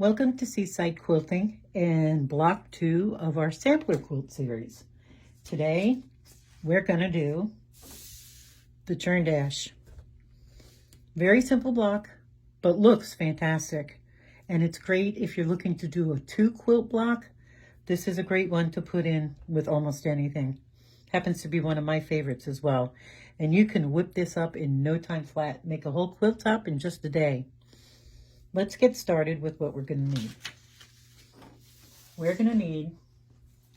Welcome to Seaside Quilting and block 2 of our sampler quilt series. Today we're going to do the Churn Dash. Very simple block, but looks fantastic. And it's great if you're looking to do a 2 quilt block. This is a great one to put in with almost anything. Happens to be one of my favorites as well. And you can whip this up in no time flat. Make a whole quilt top in just a day. Let's get started with what we're going to need. We're going to need,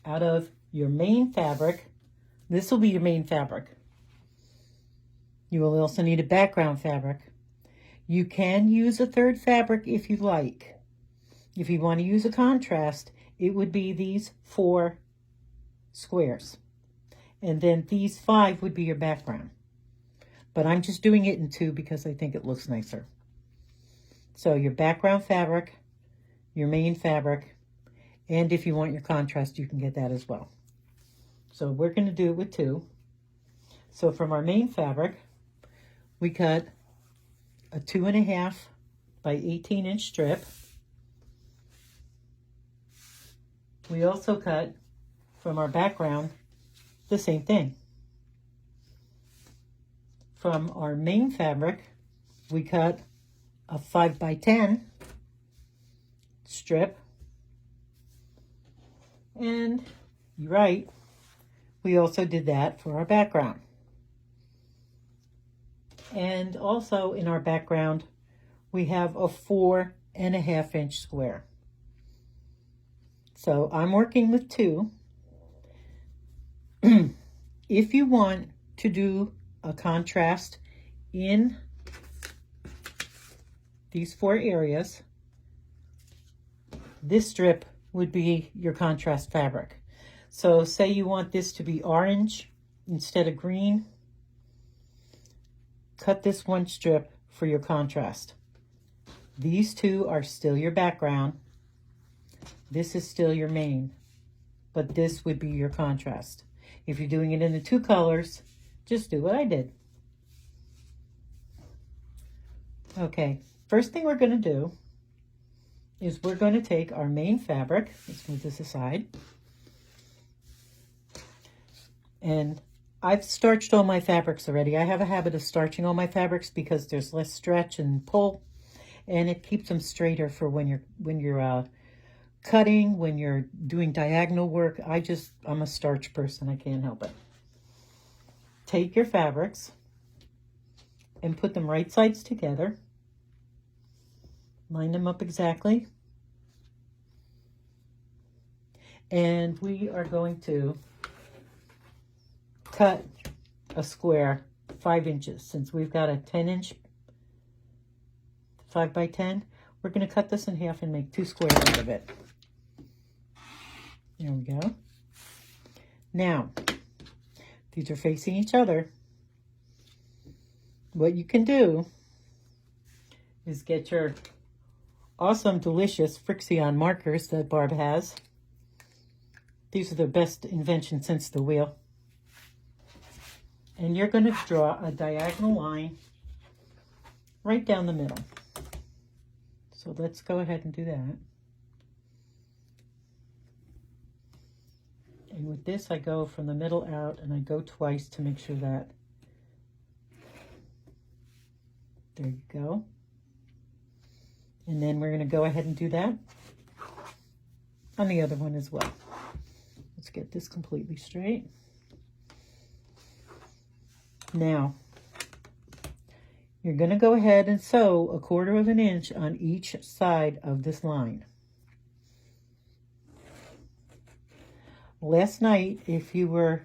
out of your main fabric, this will be your main fabric. You will also need a background fabric. You can use a third fabric if you like. If you want to use a contrast, it would be these 4 squares. And then these 5 would be your background. But I'm just doing it in 2 because I think it looks nicer. So your background fabric, your main fabric, and if you want your contrast, you can get that as well. So we're going to do it with 2. So from our main fabric, we cut a 2.5 by 18-inch strip. We also cut from our background the same thing. From our main fabric, we cut a 5 by 10 strip, and you're right, we also did that for our background. And also in our background we have a 4.5-inch square. So I'm working with 2. If you want to do a contrast in these 4 areas, this strip would be your contrast fabric. So say you want this to be orange instead of green, cut this 1 strip for your contrast. These 2 are still your background. This is still your main, but this would be your contrast. If you're doing it in the 2 colors, just do what I did. Okay. First thing we're going to do is we're going to take our main fabric, let's move this aside, and I've starched all my fabrics already. I have a habit of starching all my fabrics because there's less stretch and pull, and it keeps them straighter for when you're cutting, when you're doing diagonal work. I'm a starch person, I can't help it. Take your fabrics and put them right sides together. Line them up exactly. And we are going to cut a square 5 inches. Since we've got a 10-inch 5 by 10, we're going to cut this in half and make 2 squares out of it. There we go. Now, these are facing each other. What you can do is get your awesome, delicious Frixion markers that Barb has. These are the best invention since the wheel. And you're going to draw a diagonal line right down the middle. So let's go ahead and do that. And with this, I go from the middle out, and I go twice to make sure that, there you go. And then we're going to go ahead and do that on the other one as well. Let's get this completely straight. Now, you're going to go ahead and sew a 1/4 inch on each side of this line. Last night, if you were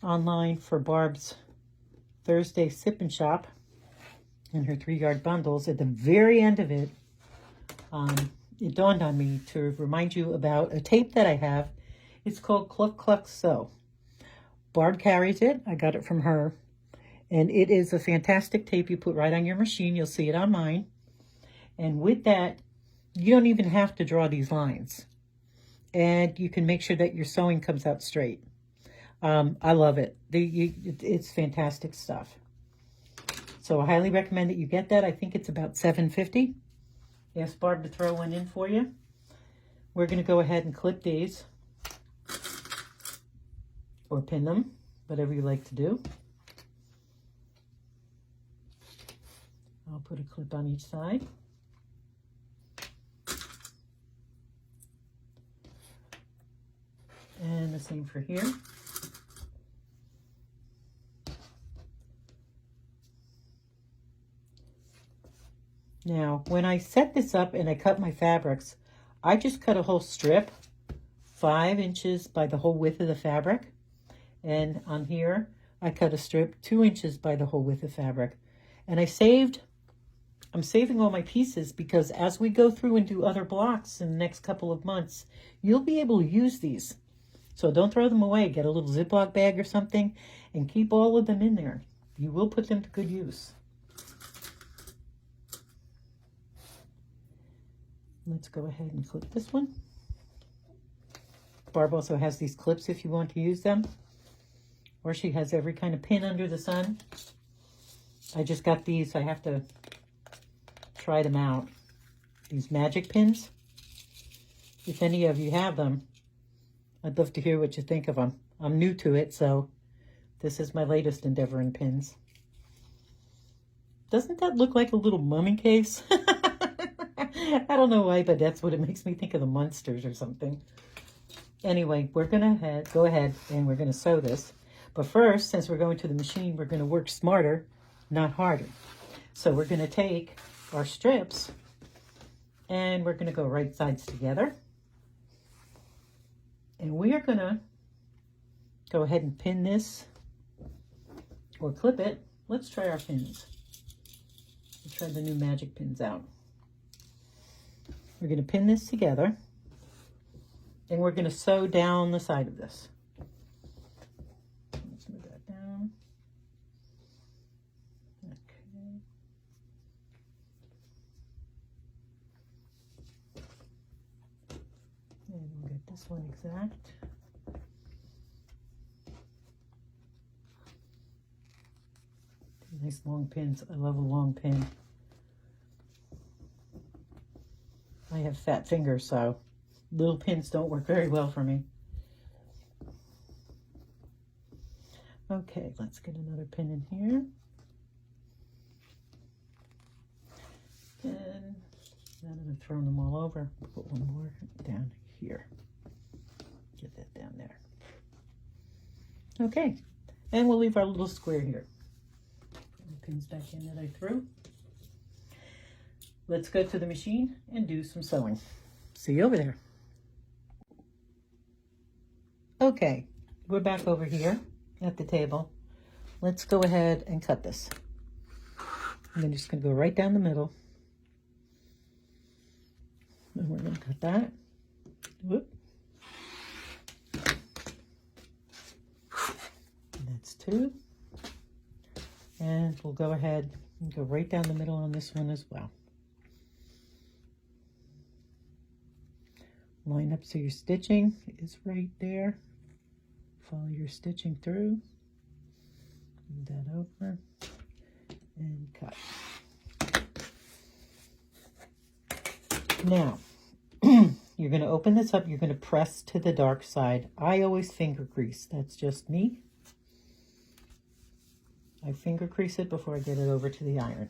online for Barb's Thursday Sip and Shop and her 3-yard bundles, at the very end of it, it dawned on me to remind you about a tape that I have. It's called Cluck Cluck Sew. Barb carries it. I got it from her. And it is a fantastic tape you put right on your machine. You'll see it on mine. And with that, you don't even have to draw these lines. And you can make sure that your sewing comes out straight. I love it. It's fantastic stuff. So I highly recommend that you get that. I think it's about $7.50. ask Barb to throw one in for you. We're going to go ahead and clip these or pin them, whatever you like to do. I'll put a clip on each side. And the same for here. Now, when I set this up and I cut my fabrics, I just cut a whole strip, 5 inches by the whole width of the fabric. And on here, I cut a strip 2 inches by the whole width of fabric. And I'm saving all my pieces because as we go through and do other blocks in the next couple of months, you'll be able to use these. So don't throw them away. Get a little Ziploc bag or something and keep all of them in there. You will put them to good use. Let's go ahead and clip this one. Barb also has these clips if you want to use them. Or she has every kind of pin under the sun. I just got these. I have to try them out. These magic pins. If any of you have them, I'd love to hear what you think of them. I'm new to it, so this is my latest endeavor in pins. Doesn't that look like a little mummy case? I don't know why, but that's what it makes me think of the Munsters or something. Anyway, we're going to go ahead and we're going to sew this. But first, since we're going to the machine, we're going to work smarter, not harder. So we're going to take our strips and we're going to go right sides together. And we are going to go ahead and pin this or clip it. Let's try our pins. Let's try the new magic pins out. We're going to pin this together and we're going to sew down the side of this. Let's move that down. Okay. And we'll get this one exact. Nice long pins. I love a long pin. I have fat fingers, so little pins don't work very well for me. Okay, let's get another pin in here. And now that I've thrown them all over, I'll put one more down here. Get that down there. Okay, and we'll leave our little square here. Put the pins back in that I threw. Let's go to the machine and do some sewing. See you over there. Okay, we're back over here at the table. Let's go ahead and cut this. I'm just going to go right down the middle. And we're going to cut that. Whoop. And that's 2. And we'll go ahead and go right down the middle on this one as well. Line up so your stitching is right there. Follow your stitching through. Move that over and cut. Now, you're going to open this up. You're going to press to the dark side. I always finger crease. That's just me. I finger crease it before I get it over to the iron.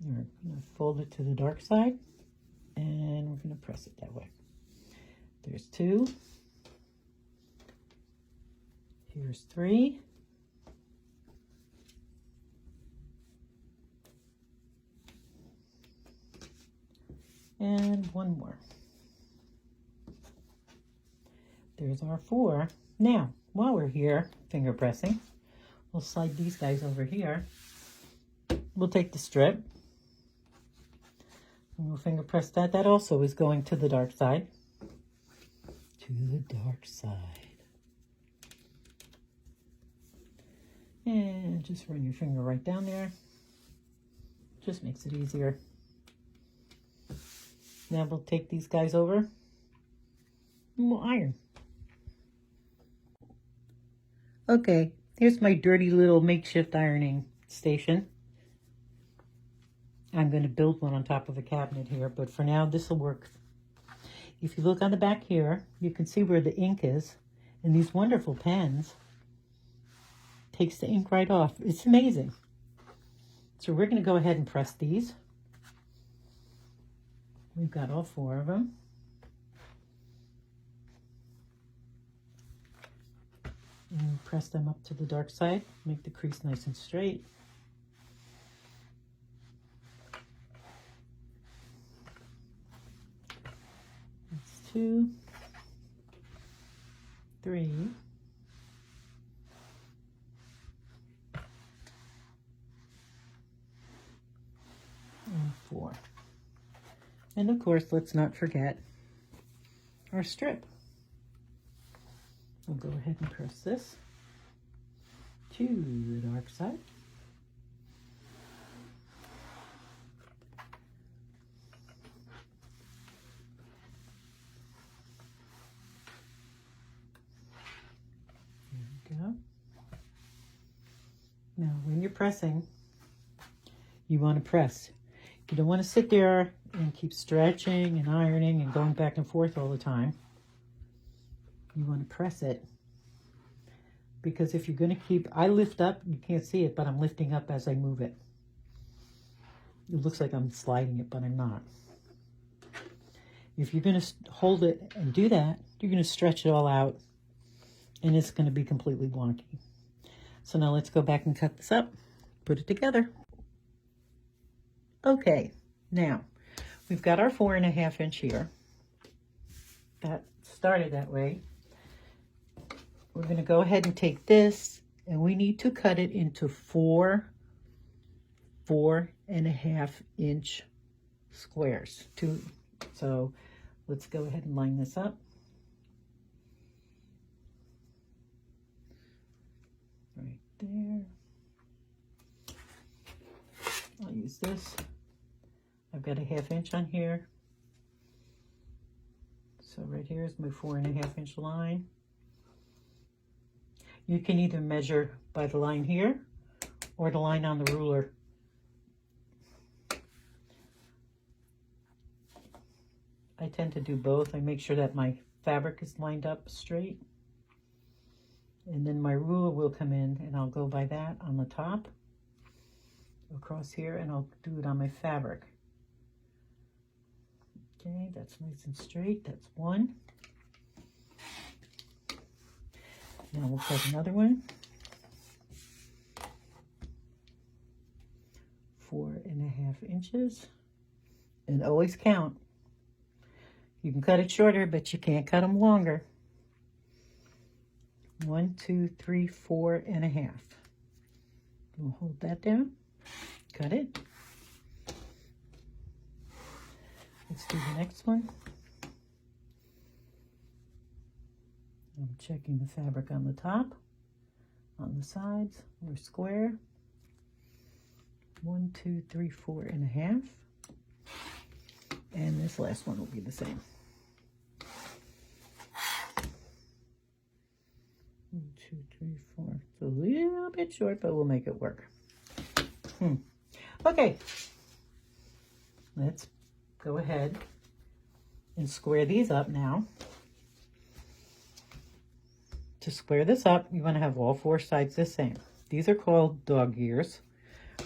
You're going to fold it to the dark side. And we're going to press it that way. There's 2. Here's 3. And 1 more. There's our 4. Now, while we're here, finger pressing, we'll slide these guys over here. We'll take the strip. And we'll finger press that. That also is going to the dark side. To the dark side. And just run your finger right down there. Just makes it easier. Now we'll take these guys over and we'll iron. Okay, here's my dirty little makeshift ironing station. I'm going to build one on top of a cabinet here, but for now this will work. If you look on the back here, you can see where the ink is, and these wonderful pens takes the ink right off. It's amazing. So we're going to go ahead and press these. We've got all 4 of them. And press them up to the dark side. Make the crease nice and straight. That's 2, 3, and 4. And of course, let's not forget our strip. We'll go ahead and press this to the dark side. There we go. Now, when you're pressing, you want to press. You don't want to sit there and keep stretching and ironing and going back and forth all the time. You want to press it, because if you're going to keep, I lift up, you can't see it, but I'm lifting up as I move it. It looks like I'm sliding it, but I'm not. If you're going to hold it and do that, you're going to stretch it all out, and it's going to be completely wonky. So now let's go back and cut this up, put it together. Okay, now we've got our 4.5 inch here. That started that way. We're going to go ahead and take this, and we need to cut it into 4 4.5 inch squares. So let's go ahead and line this up. Right there. I'll use this. I've got a 1/2 inch on here. So right here is my 4.5 inch line. You can either measure by the line here or the line on the ruler. I tend to do both. I make sure that my fabric is lined up straight. And then my ruler will come in, and I'll go by that on the top, across here, and I'll do it on my fabric. Okay, that's nice and straight. That's 1. Now we'll cut another one. 4.5 inches. And always count. You can cut it shorter, but you can't cut them longer. 1, 2, 3, 4.5. We'll hold that down. Cut it. Let's do the next one. I'm checking the fabric on the top, on the sides. We're square. 1, 2, 3, 4.5. And this last one will be the same. 1, 2, 3, 4. It's a little bit short, but we'll make it work. Okay. Let's go ahead and square these up now. To square this up, you want to have all 4 sides the same. These are called dog ears.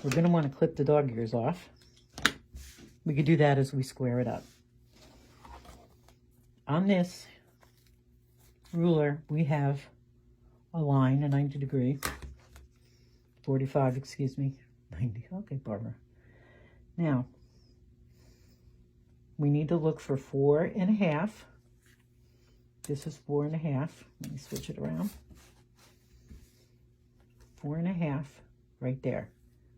We're going to want to clip the dog ears off. We could do that as we square it up. On this ruler, we have a line, a 90 degree, 45, excuse me, 90. Okay, Barbara. Now, we need to look for 4.5. This is 4.5. Let me switch it around. 4.5 right there.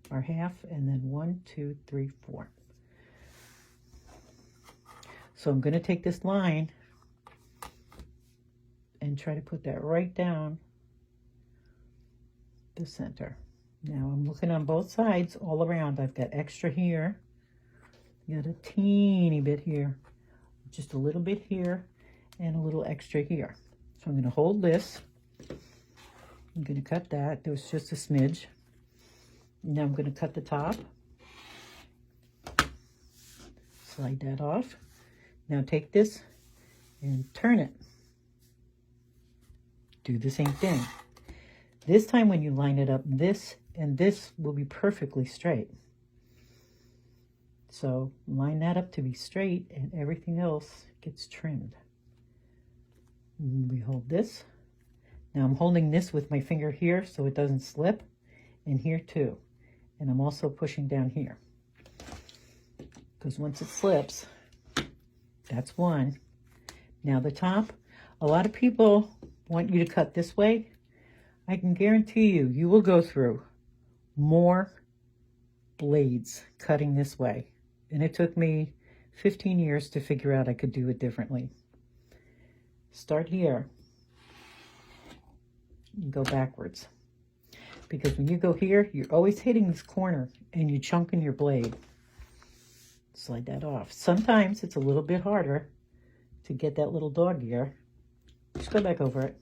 Our half, and then 1, 2, 3, 4. So I'm going to take this line and try to put that right down the center. Now I'm looking on both sides all around. I've got extra here. Got a teeny bit here. Just a little bit here. And a little extra here. So I'm going to hold this. I'm going to cut that. There was just a smidge. Now I'm going to cut the top. Slide that off. Now take this and turn it. Do the same thing. This time when you line it up, this and this will be perfectly straight. So line that up to be straight and everything else gets trimmed. And we hold this. Now I'm holding this with my finger here so it doesn't slip, and here too. And I'm also pushing down here. Because once it slips, that's one. Now the top, a lot of people want you to cut this way. I can guarantee you, you will go through more blades cutting this way. And it took me 15 years to figure out I could do it differently. Start here and go backwards. Because when you go here, you're always hitting this corner and you chunking your blade. Slide that off. Sometimes it's a little bit harder to get that little dog ear. Just go back over it.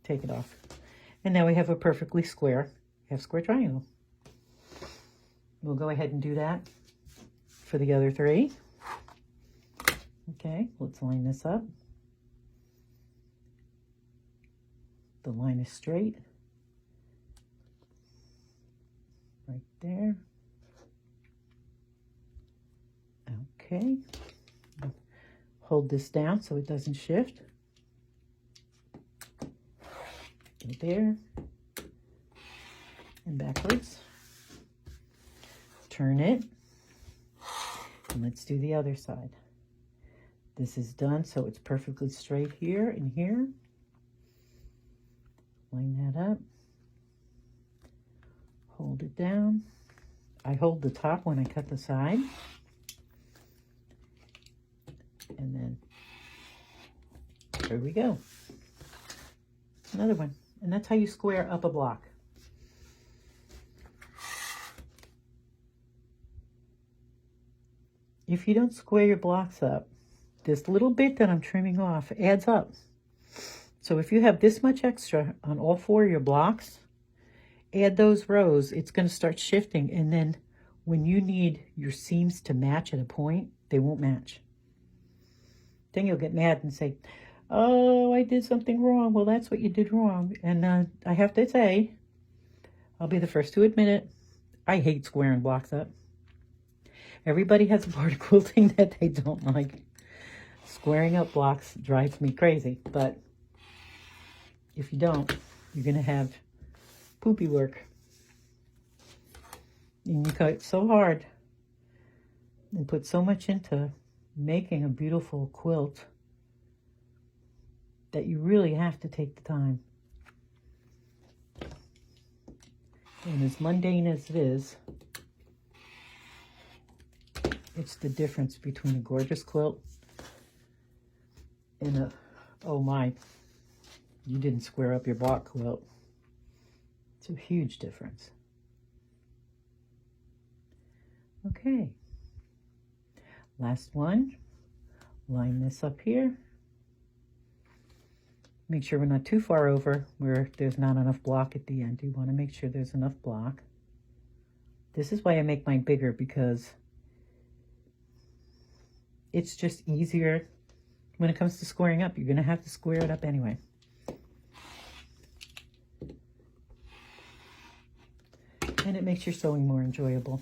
Take it off. And now we have a perfectly square, half square triangle. We'll go ahead and do that for the other three. Okay, let's line this up. The line is straight. Right there. Okay. Hold this down so it doesn't shift. Go there. And backwards. Turn it. And let's do the other side. This is done, so it's perfectly straight here and here. Line that up. Hold it down. I hold the top when I cut the side. And then there we go. Another one. And that's how you square up a block. If you don't square your blocks up, this little bit that I'm trimming off adds up. So if you have this much extra on all four of your blocks, add those rows, it's going to start shifting. And then when you need your seams to match at a point, they won't match. Then you'll get mad and say, oh, I did something wrong. Well, that's what you did wrong. And I have to say, I'll be the first to admit it, I hate squaring blocks up. Everybody has a part of quilting that they don't like. Squaring up blocks drives me crazy, but if you don't, you're going to have poopy work. And you cut so hard and put so much into making a beautiful quilt that you really have to take the time. And as mundane as it is, it's the difference between a gorgeous quilt and a, oh my, you didn't square up your block quilt. It's a huge difference. Okay. Last one. Line this up here. Make sure we're not too far over where there's not enough block at the end. You want to make sure there's enough block. This is why I make mine bigger, because it's just easier when it comes to squaring up. You're going to have to square it up anyway. And it makes your sewing more enjoyable.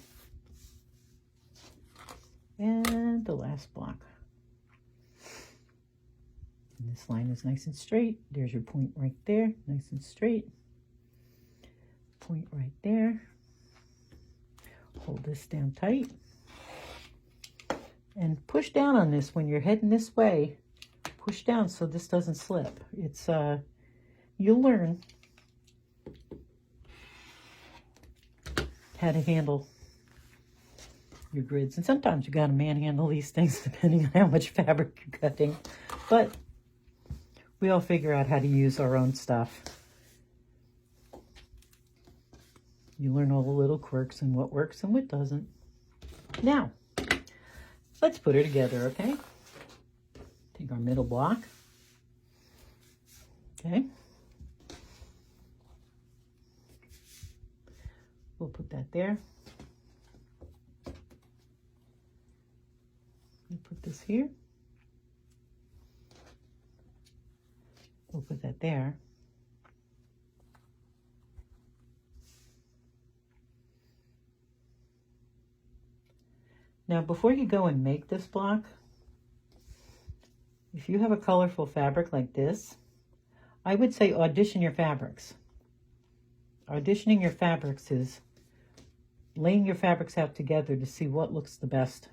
And the last block. And this line is nice and straight. There's your point right there, nice and straight. Point right there. Hold this down tight. And push down on this when you're heading this way. Push down so this doesn't slip. It's, you'll learn how to handle your grids. And sometimes you gotta manhandle these things depending on how much fabric you're cutting. But we all figure out how to use our own stuff. You learn all the little quirks and what works and what doesn't. Now, let's put her together, okay? Take our middle block. Okay. We'll put that there. me put this here. We'll put that there. Now, before you go and make this block, if you have a colorful fabric like this, I would say audition your fabrics. Auditioning your fabrics is laying your fabrics out together to see what looks the best.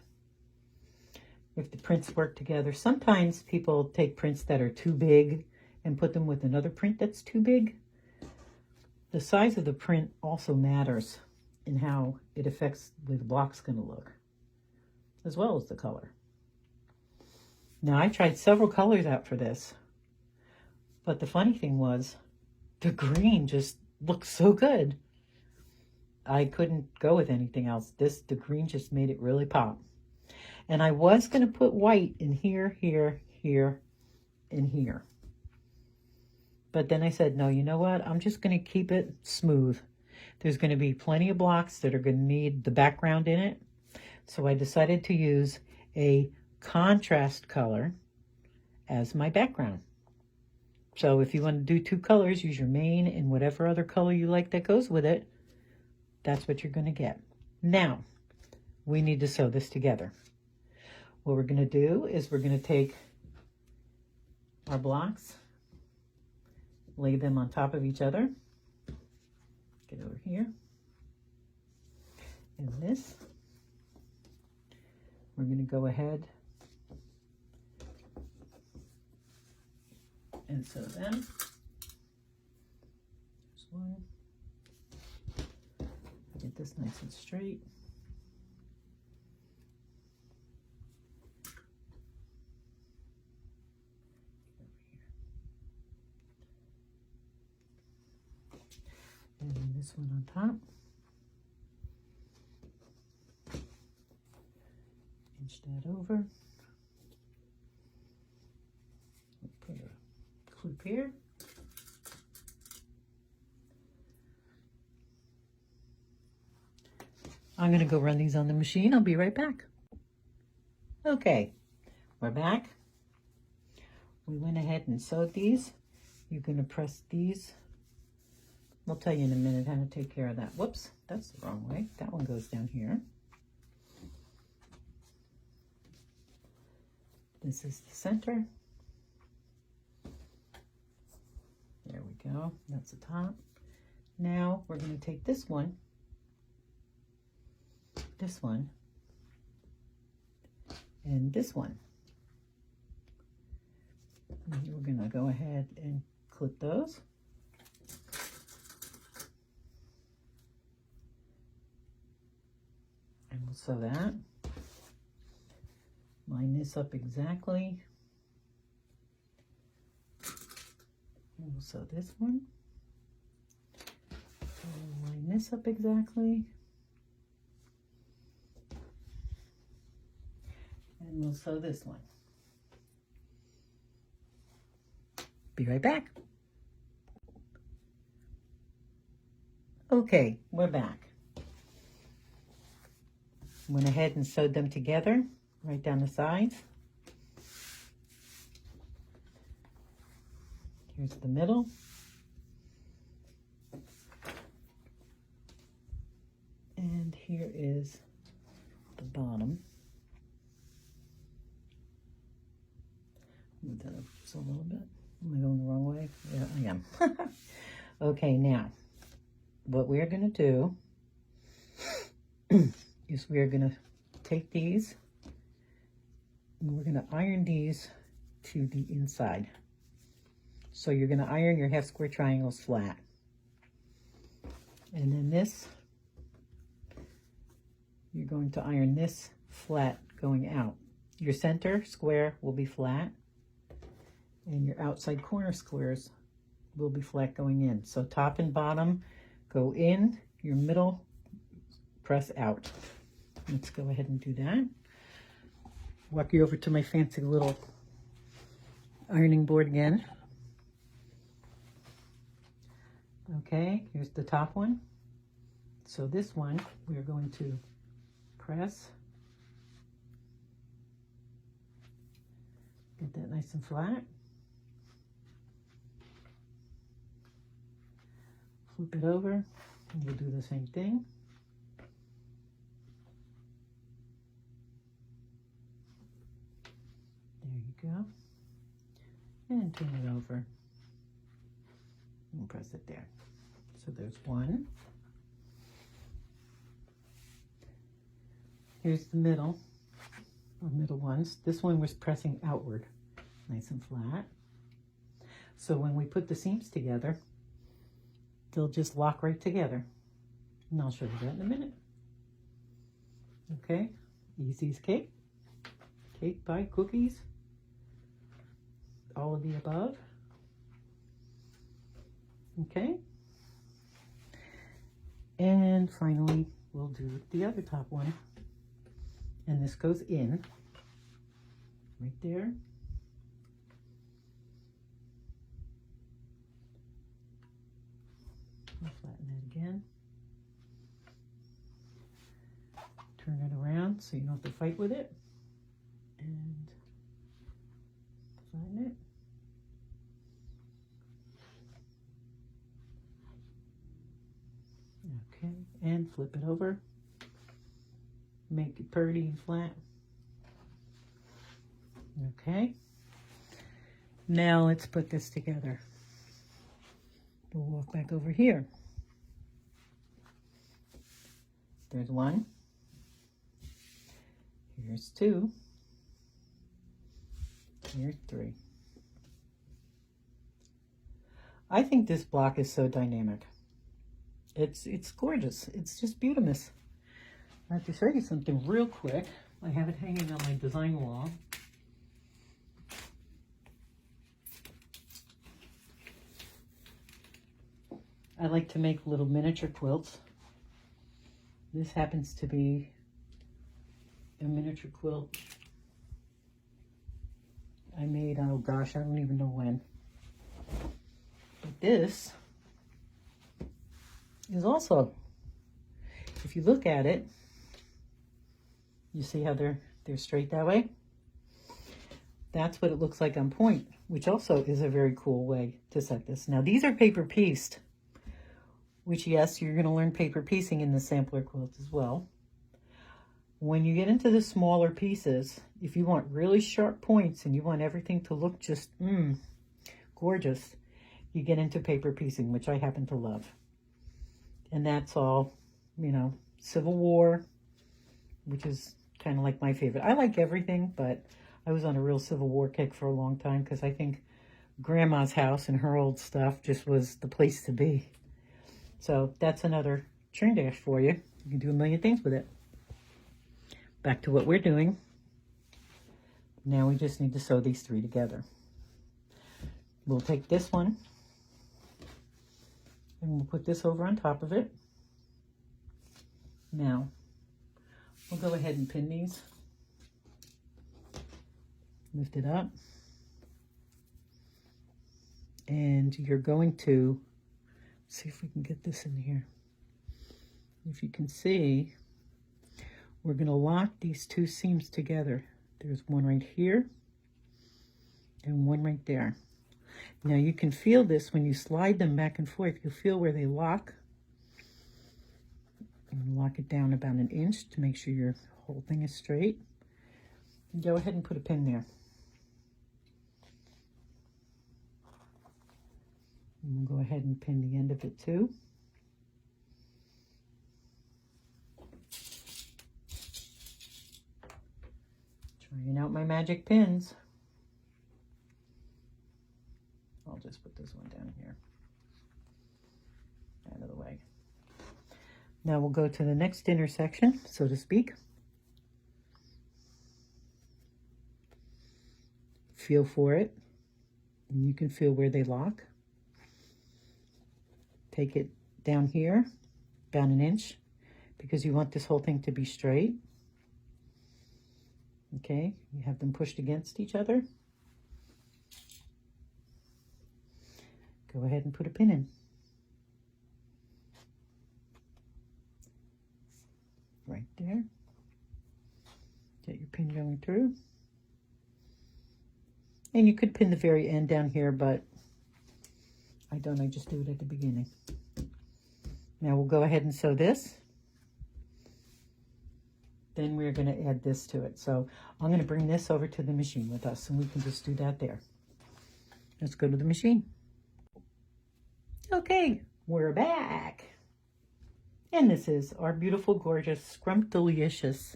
If the prints work together, sometimes people take prints that are too big and put them with another print that's too big. The size of the print also matters in how it affects the way the block's going to look, as well as the color. Now, I tried several colors out for this, but the funny thing was the green just looked so good. I couldn't go with anything else. The green just made it really pop. And I was going to put white in here, here, here, and here. But then I said, no, you know what? I'm just going to keep it smooth. There's going to be plenty of blocks that are going to need the background in it. So I decided to use a contrast color as my background. So if you want to do two colors, use your main and whatever other color you like that goes with it. That's what you're going to get. Now, we need to sew this together. What we're going to do is we're going to take our blocks, lay them on top of each other. Get over here. And this, we're going to go ahead and sew them. There's one. Get this nice and straight. And then this one on top. Inch that over. Put a clip here. I'm going to go run these on the machine. I'll be right back. Okay, we're back. We went ahead and sewed these. You're going to press these. I'll tell you in a minute how to take care of that. Whoops, that's the wrong way. That one goes down here. This is the center. There we go. That's the top. Now we're going to take this one, and this one. And we're going to go ahead and clip those. And we'll sew that. Line this up exactly. And we'll sew this one. And line this up exactly. And we'll sew this one. Be right back. Okay, we're back. Went ahead and sewed them together right down the sides. Here's the middle. And here is the bottom. Move that over just a little bit. Am I going the wrong way? Yeah, I am. Okay, now, what we're going to do is we're going to take these and we're going to iron these to the inside. So you're going to iron your half square triangles flat. And then this, you're going to iron this flat going out. Your center square will be flat and your outside corner squares will be flat going in. So top and bottom go in, your middle press out. Let's go ahead and do that. Walk you over to my fancy little ironing board again. Okay, here's the top one. So this one, we're going to press Get that nice and flat. Flip it over, and we'll do the same thing. There you go. And turn it over. And press it there. So there's one. Here's the middle, or middle ones. This one was pressing outward, nice and flat. So when we put the seams together, they'll just lock right together. And I'll show you that in a minute. Okay, easy as cake. Cake by cookies. All of the above. Okay. And finally, we'll do the other top one. And this goes in, right there. I'll flatten that again. Turn it around so you don't have to fight with it. And flatten it. Okay, and flip it over. Make it pretty and flat. Okay. Now let's put this together. We'll walk back over here. There's one. Here's two. Here's three. I think this block is so dynamic. It's gorgeous. It's just beautiful. I have to show you something real quick. I have it hanging on my design wall. I like to make little miniature quilts. This happens to be a miniature quilt I made, oh gosh, I don't even know when. But this is also, if you look at it, you see how they're straight that way? That's what it looks like on point, which also is a very cool way to set this. Now these are paper pieced, which yes, you're going to learn paper piecing in the sampler quilt as well. When you get into the smaller pieces, if you want really sharp points and you want everything to look just gorgeous, you get into paper piecing, which I happen to love. And that's all, you know, Civil War, which is kind of like my favorite. I like everything, but I was on a real Civil War kick for a long time because I think Grandma's house and her old stuff just was the place to be. So that's another churn dash for you. You can do a million things with it. Back to what we're doing. Now we just need to sew these three together. We'll take this one and we'll put this over on top of it. Now, we'll go ahead and pin these. Lift it up. And you're going to, see if we can get this in here. If you can see, we're going to lock these two seams together. There's one right here and one right there. Now you can feel this when you slide them back and forth. You'll feel where they lock. And lock it down about 1 inch to make sure your whole thing is straight. And go ahead and put a pin there. And we'll go ahead and pin the end of it too. Trying out my magic pins. I'll just put this one down here. Out of the way. Now we'll go to the next intersection, so to speak. Feel for it. And you can feel where they lock. Take it down here, about 1 inch, because you want this whole thing to be straight. Okay, you have them pushed against each other. Go ahead and put a pin in. Right there. Get your pin going through. And you could pin the very end down here, but I don't. I just do it at the beginning. Now we'll go ahead and sew this. Then we're going to add this to it. So I'm going to bring this over to the machine with us, and we can just do that there. Let's go to the machine. Okay, we're back. And this is our beautiful, gorgeous, scrumptious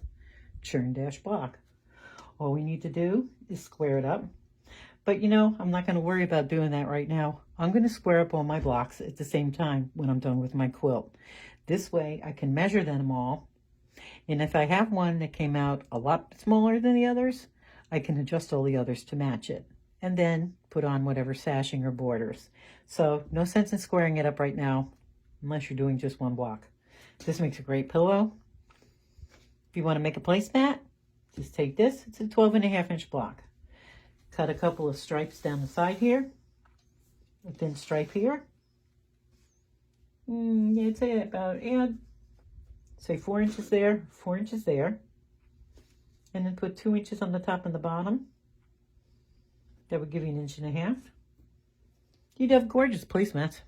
churn dash block. All we need to do is square it up. But you know, I'm not going to worry about doing that right now. I'm going to square up all my blocks at the same time when I'm done with my quilt. This way I can measure them all. And if I have one that came out a lot smaller than the others, I can adjust all the others to match it. And then put on whatever sashing or borders. So no sense in squaring it up right now unless you're doing just one block. This makes a great pillow. If you want to make a placemat, just take this. It's a 12.5-inch block. Cut a couple of stripes down the side here. A thin stripe here. I'd say about, say 4 inches there, 4 inches there. And then put 2 inches on the top and the bottom. That would give you 1.5 inches. You'd have gorgeous placemats.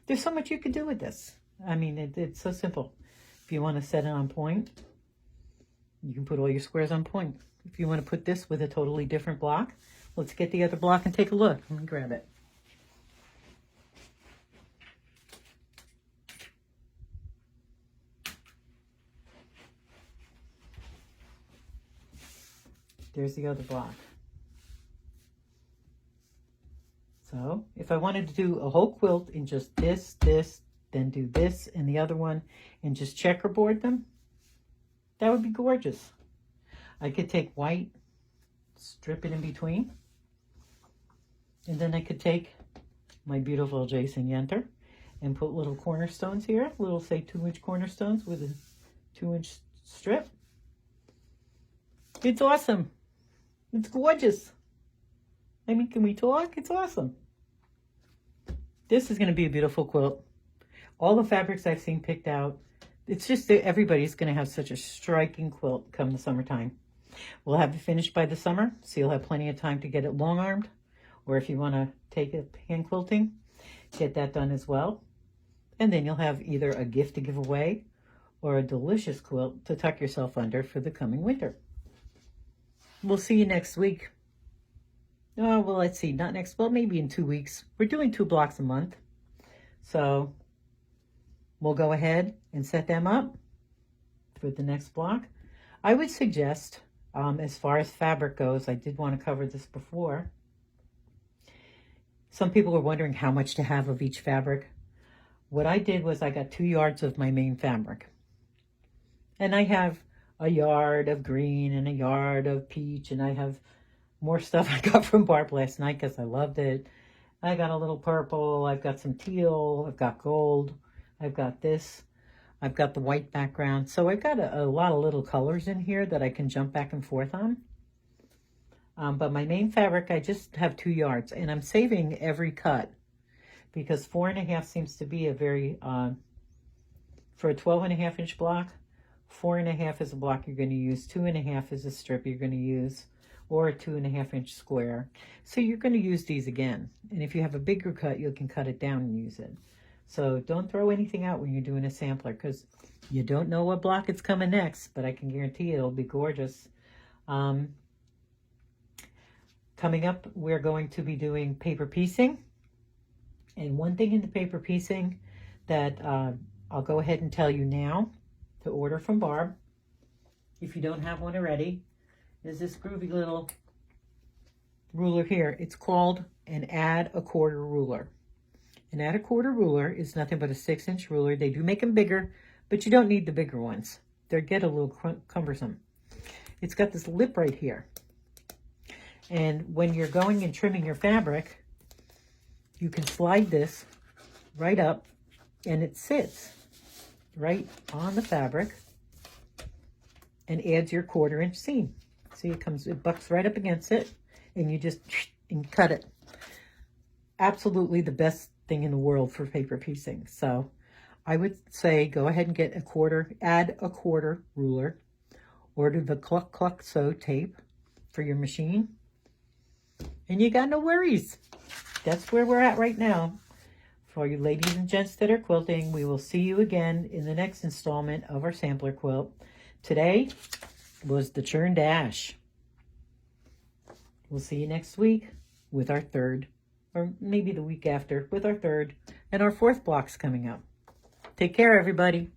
There's so much you could do with this. I mean, it's so simple. If you want to set it on point, you can put all your squares on point. If you want to put this with a totally different block, let's get the other block and take a look. Let me grab it. There's the other block. So if I wanted to do a whole quilt in just this, then do this and the other one and just checkerboard them, that would be gorgeous. I could take white, strip it in between, and then I could take my beautiful Jason Yenter and put little cornerstones here, little say 2-inch cornerstones with a 2-inch strip. It's awesome. It's gorgeous. I mean, can we talk? It's awesome. This is going to be a beautiful quilt. All the fabrics I've seen picked out, it's just that everybody's going to have such a striking quilt come the summertime. We'll have it finished by the summer, so you'll have plenty of time to get it long-armed. Or if you want to take it hand quilting, get that done as well. And then you'll have either a gift to give away or a delicious quilt to tuck yourself under for the coming winter. We'll see you next week. Oh, well, let's see, not next, well, maybe in 2 weeks. We're doing 2 blocks a month. So we'll go ahead and set them up for the next block. I would suggest, as far as fabric goes, I did want to cover this before. Some people were wondering how much to have of each fabric. What I did was I got 2 yards of my main fabric. And I have a yard of green and a yard of peach, and I have more stuff I got from Barb last night because I loved it. I got a little purple, I've got some teal, I've got gold, I've got this, I've got the white background. So I've got a lot of little colors in here that I can jump back and forth on. But my main fabric, I just have 2 yards, and I'm saving every cut because 4.5 seems to be a very, for a 12.5-inch block, 4.5 is a block you're going to use, 2.5 is a strip you're going to use, or a 2.5-inch square. So you're going to use these again. And if you have a bigger cut, you can cut it down and use it. So don't throw anything out when you're doing a sampler because you don't know what block it's coming next, but I can guarantee it'll be gorgeous. Coming up, we're going to be doing paper piecing. And one thing in the paper piecing that I'll go ahead and tell you now to order from Barb, if you don't have one already, is this groovy little ruler here. It's called an add a quarter ruler. An add a quarter ruler is nothing but a 6-inch ruler. They do make them bigger, but you don't need the bigger ones. They get a little cumbersome. It's got this lip right here. And when you're going and trimming your fabric, you can slide this right up and it sits right on the fabric and adds your 1/4-inch seam. See, it bucks right up against it, and you just and cut it. Absolutely the best thing in the world for paper piecing. So I would say go ahead and get add a quarter ruler, order the Cluck Cluck Sew tape for your machine, and you got no worries. That's where we're at right now. For you ladies and gents that are quilting, we will see you again in the next installment of our sampler quilt. Today was the Churn Dash. We'll see you next week with our third, or maybe the week after with our third, and our fourth block's coming up. Take care, everybody.